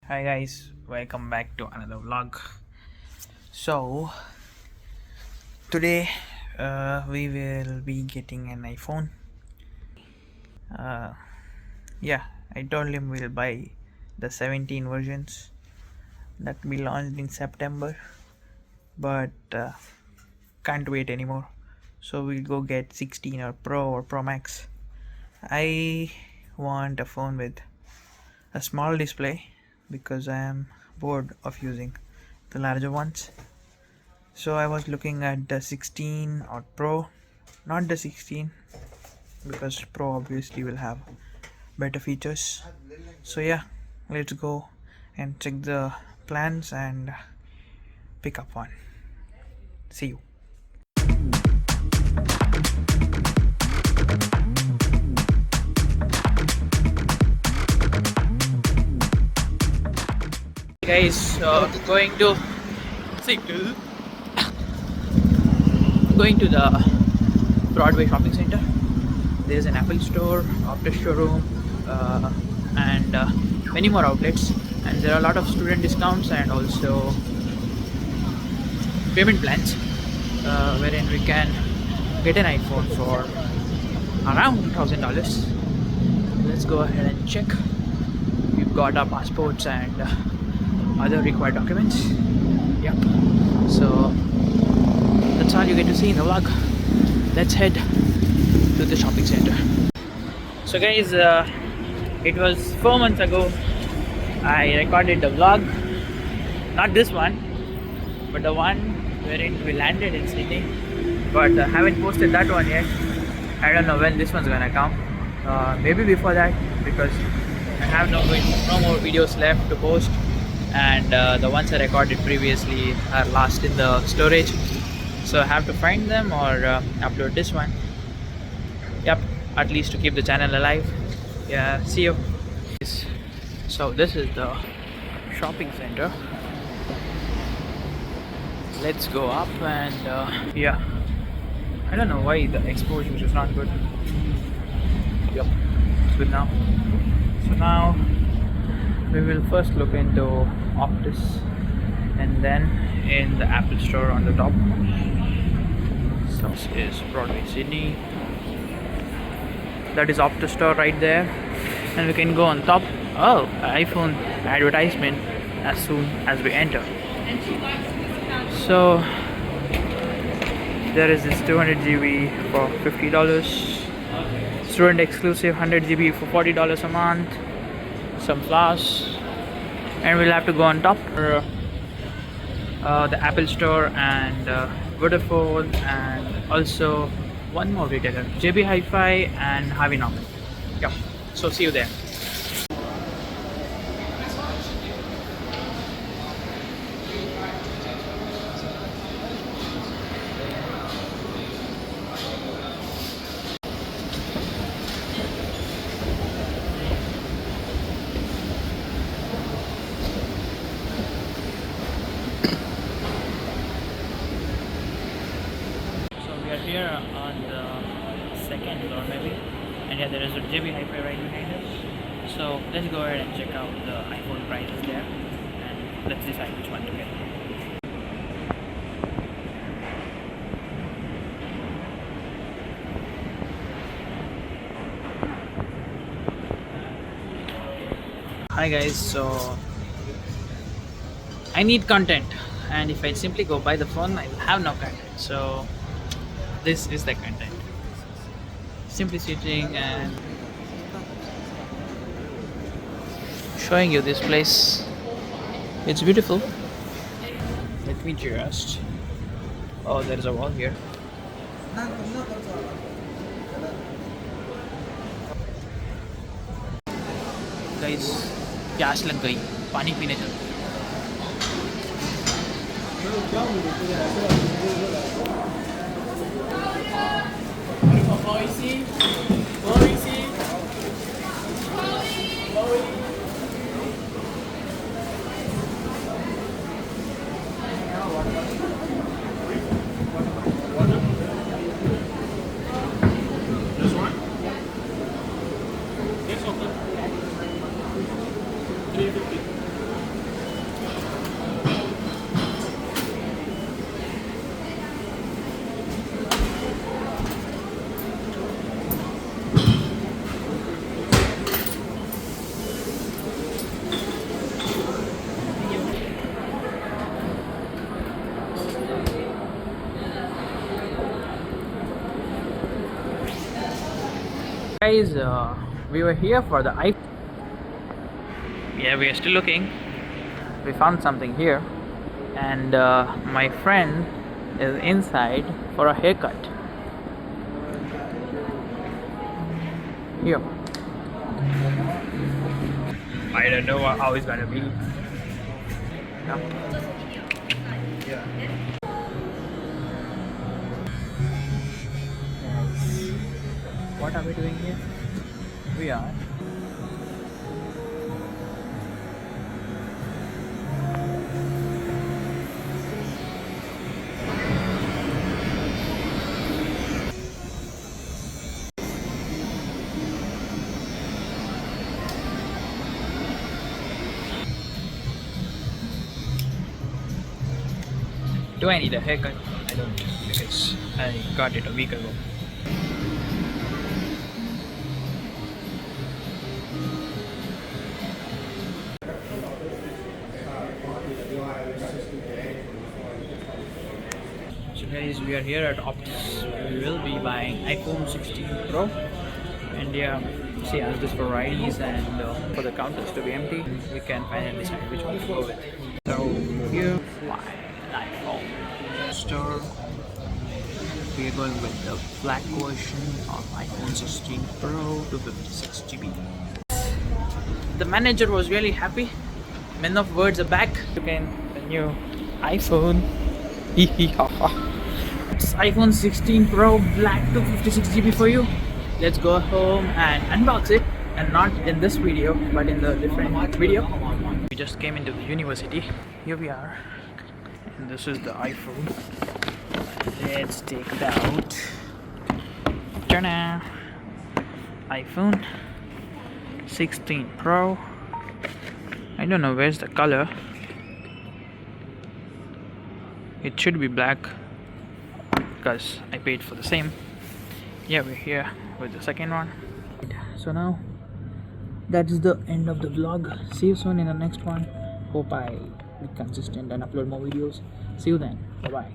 Hi guys, welcome back to another vlog. So today we will be getting an iPhone. Uh, yeah, I told him we'll buy the 17 versions that we launched in September, but can't wait anymore. So we'll go get 16 or Pro or Pro Max. I want a phone with a small display because I am bored of using the larger ones. So I was looking at the 16 or Pro, not the 16 because Pro obviously will have better features. So yeah, let's go and check the plans and pick up one. See you. Guys, so going to the Broadway shopping center. There's an Apple store, Optus showroom, and many more outlets. And there are a lot of student discounts and also payment plans, wherein we can get an iPhone for around $2,000. Let's go ahead and check. We've got our passports and other required documents. Yep. So that's all you get to see in the vlog. Let's head to the shopping center. So guys, it was 4 months ago I recorded the vlog, not this one but the one wherein we landed in Sydney, but haven't posted that one yet. I don't know when this one's gonna come. Maybe before that, because I have no more videos left to post, and the ones I recorded previously are lost in the storage, so I have to find them or upload this one. Yep, at least to keep the channel alive. Yeah, see you. So this is the shopping center. Let's go up and yeah, I don't know why the exposure is not good. Yep, it's good now. So now we will first look into Optus and then in the Apple store on the top. So this is Broadway Sydney. That is Optus store right there, and we can go on top. Oh, iPhone advertisement as soon as we enter. So there is this 200 GB for $50, student exclusive 100 GB for $40 a month, some flowers, and we'll have to go on top for the Apple store and Vodafone, and also one more retailer, JB Hi-Fi and Harvey Norman. Yeah, so see you there. We are here on the second floor maybe, and yeah, there is a JB Hi-Fi right behind us. So let's go ahead and check out the iPhone prices there, and let's decide which one to get. Hi guys, so I need content, and if I simply go buy the phone, I will have no content. So this is the content. Simply sitting and showing you this place. It's beautiful. Let me just. Oh, there is a wall here. Guys, प्यास लग गई, पानी पीने चलते हैं. This one? Yes, okay. 350. guys, we were here for the iPhone. Yeah, we are still looking. We found something here, and my friend is inside for a haircut. Here. I don't know how it's gonna be. No. Yeah. What are we doing here? We are do I need a haircut? I don't, because I got it a week ago. So guys, we are here at Optus. We will be buying iPhone 16 Pro, and yeah, she asked us for varieties and for the counters to be empty. We can finally decide which one to go with. So here, my iPhone store. We are going with the black version of iPhone 16 Pro to 56 GB. The manager was really happy. Men of words are back. You can the new iPhone. It's iPhone 16 Pro black to 56 GB for you. Let's go home and unbox it, and not in this video but in the different video. We just came into the university. Here we are, and this is the iPhone. Let's take it out. Ta-da! iPhone 16 Pro. I don't know where's the color. It should be black because I paid for the same. Yeah, we're here with the second one. So now that's the end of the vlog. See you soon in the next one. Hope I be consistent and upload more videos. See you then. Bye bye.